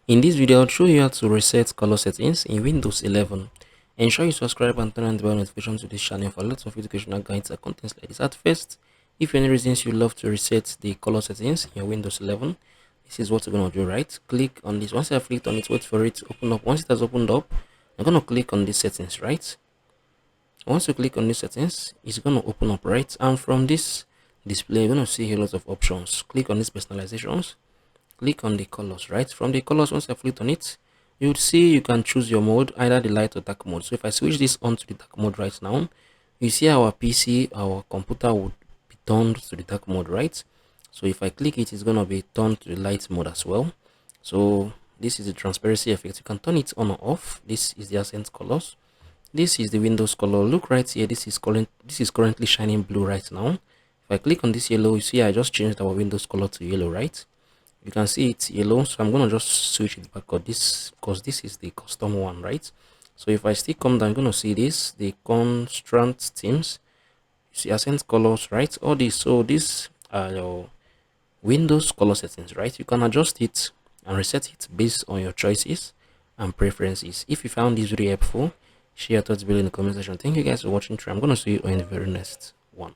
In this video, I'll show you how to reset color settings in Windows 11. Ensure you subscribe and turn on the bell notification to this channel for lots of educational guides and contents like this. At first, if any reasons you love to reset the color settings in your Windows 11, this is what you're going to do, right? Click on this. Once I've clicked on it, wait for it to open up. Once it has opened up, I'm going to click on these settings, right? Once you click on these settings, it's going to open up, right? And from this display, you're going to see a lot of options. Click on these personalizations. Click on the colors, right? From the colors, once I click on it, you would see you can choose your mode, either the light or dark mode. So if I switch this on to the dark mode right now, you see our PC, our computer would be turned to the dark mode, right? So if I click it, it's going to be turned to the light mode as well. So this is the transparency effect. You can turn it on or off. This is the accent colors. This is the Windows color. Look right here. This is currently shining blue right now. If I click on this yellow, you see I just changed our Windows color to yellow, right? You can see it's yellow, so I'm going to just switch it back on this because this is the custom one, right? So if I still come down, I'm going to see this, the constraint themes. You see accent colors, right? All this. So these are your Windows color settings, right? You can adjust it and reset it based on your choices and preferences. If you found this video helpful, share your thoughts below in the comment section. Thank you guys for watching. I'm going to see you in the very next one.